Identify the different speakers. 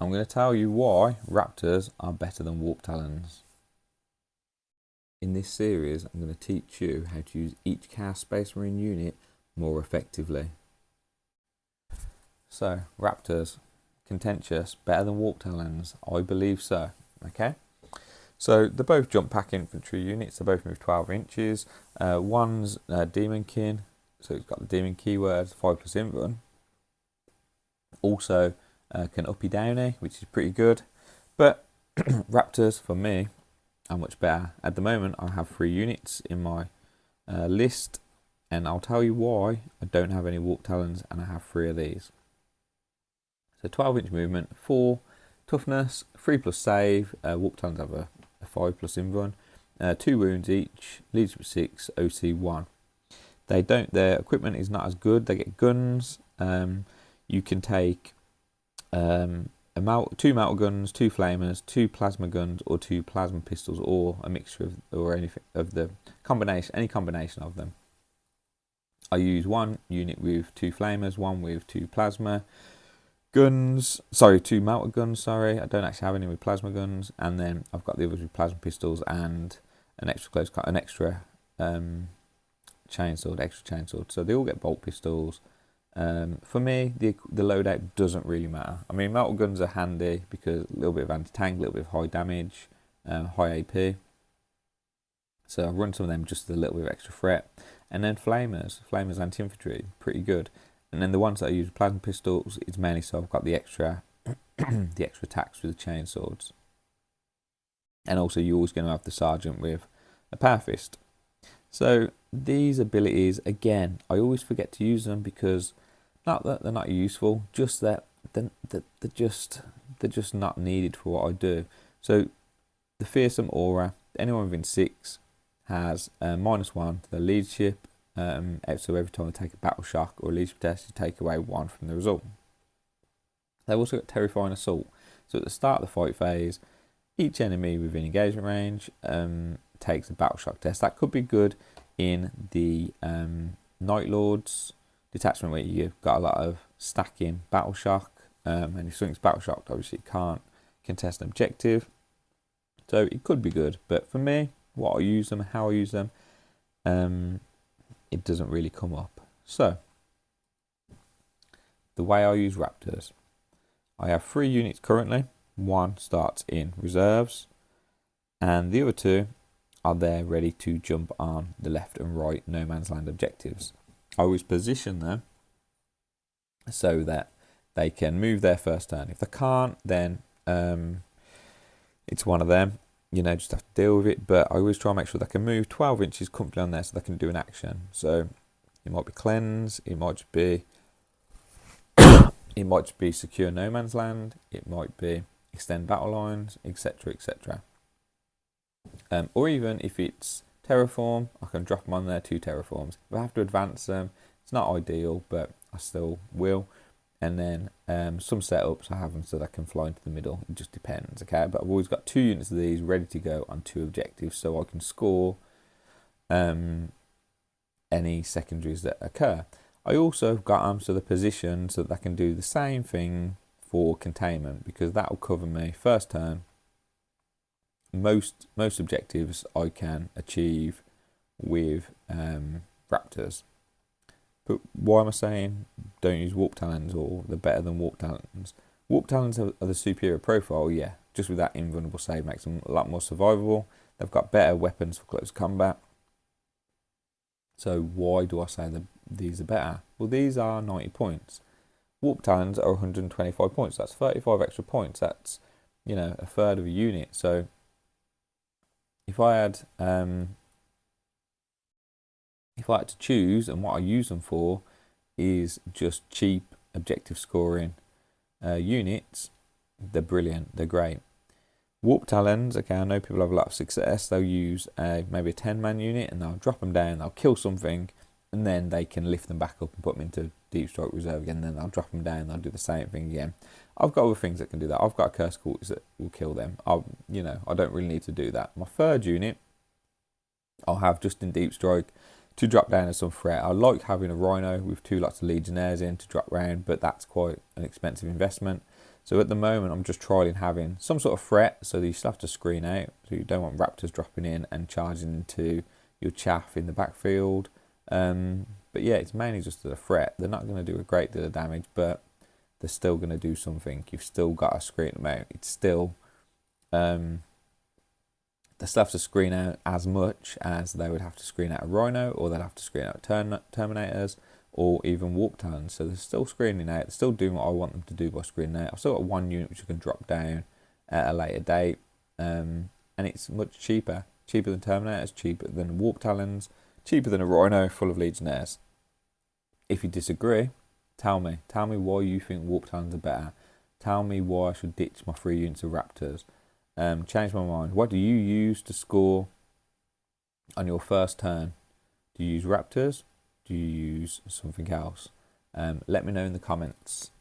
Speaker 1: I'm going to tell you why Raptors are better than warptalons. In this series, I'm going to teach you how to use each Chaos Space Marine unit more effectively. So, Raptors, contentious, better than warptalons? I believe so. Okay? So, they're both jump pack infantry units, they both move 12 inches. One's Demon Kin, so it's got the Demon keyword, 5 plus invuln. Also, can uppy downy, which is pretty good. But Raptors, for me, are much better. At the moment, I have 3 units in my list, and I'll tell you why I don't have any warptalons and I have 3 of these. So 12-inch movement, 4 toughness, 3 plus save. Warptalons have a 5 plus invuln, 2 wounds each, leadership 6, OC 1. Their equipment is not as good. They get guns. You can take 2 metal guns, 2 flamers, 2 plasma guns, or 2 plasma pistols, or a mixture of, or anything of the combination, any combination of them. I use 1 unit with 2 flamers, 1 with 2 plasma guns, 2 melter guns, I don't actually have any with plasma guns, and then I've got the others with plasma pistols and an extra chainsword. So they all get bolt pistols. For me, the loadout doesn't really matter. I mean, melter guns are handy because a little bit of anti-tank, a little bit of high damage, high AP. So I run some of them just a little bit of extra threat. And then flamers anti-infantry, pretty good. And then the ones that I use with plasma pistols, it's mainly so I've got the extra the extra attacks with the chainswords. And also you're always going to have the sergeant with a power fist. So these abilities, again, I always forget to use them because not that they're not useful, just that they're just not needed for what I do. So the fearsome aura, anyone within 6 has -1 to their leadership. So every time they take a battle shock or a leadership test, you take away 1 from the result. They've also got terrifying assault. So at the start of the fight phase, each enemy within engagement range takes a battle shock test. That could be good in the Night Lords detachment where you've got a lot of stacking battle shock, and if something's battle shocked, obviously you can't contest an objective. So it could be good, but for me, what I use them, how I use them, it doesn't really come up. So the way I use Raptors, I have 3 units currently. 1 starts in reserves, and the other 2 are there ready to jump on the left and right no man's land objectives. I always position them so that they can move their first turn. If they can't, then it's one of them. Just have to deal with it. But I always try and make sure they can move 12 inches comfortably on there so they can do an action. So it might be cleanse, it might be secure no man's land, it might be extend battle lines, etc., etc. Or even if it's terraform, I can drop them on there 2 terraforms. If I have to advance them, it's not ideal, but I still will. And then some setups I have them so they can fly into the middle. It just depends, okay? But I've always got 2 units of these ready to go on 2 objectives, so I can score any secondaries that occur. I also have got them so they're positioned so that they can do the same thing for containment, because that will cover me first turn. Most objectives I can achieve with Raptors. But why am I saying don't use warptalons or they're better than warptalons? Warptalons are the superior profile, yeah. Just with that invulnerable save makes them a lot more survivable. They've got better weapons for close combat. So why do I say that these are better? Well, these are 90 points. Warptalons are 125 points. That's 35 extra points. That's, a third of a unit. So if I had to choose, and what I use them for is just cheap objective scoring units, they're brilliant, they're great. Warptalons, okay, I know people have a lot of success. They'll use maybe a 10-man unit and they'll drop them down, they'll kill something, and then they can lift them back up and put them into deep strike reserve again, and then they'll drop them down, they'll do the same thing again. I've got other things that can do that. I've got a curse cultist that will kill them. I don't really need to do that. My third unit, I'll have just in deep strike to drop down as some threat. I like having a rhino with 2 lots of legionnaires in to drop round, but that's quite an expensive investment. So at the moment, I'm just trialing having some sort of threat, so that you still have to screen out. So you don't want Raptors dropping in and charging into your chaff in the backfield. But yeah, it's mainly just a threat. They're not going to do a great deal of damage, but they're still going to do something. You've still got to screen them out. It's still, they still have to screen out as much as they would have to screen out a Rhino, or they'd have to screen out Terminators, or even warptalons. So they're still screening out. They're still doing what I want them to do by screening out. I've still got one unit which I can drop down at a later date, and it's much cheaper. Cheaper than Terminators, cheaper than warptalons, cheaper than a Rhino full of Legionnaires. If you disagree, tell me. Tell me why you think warptalons are better. Tell me why I should ditch my 3 units of Raptors. Change my mind. What do you use to score on your first turn? Do you use Raptors? Do you use something else? Let me know in the comments.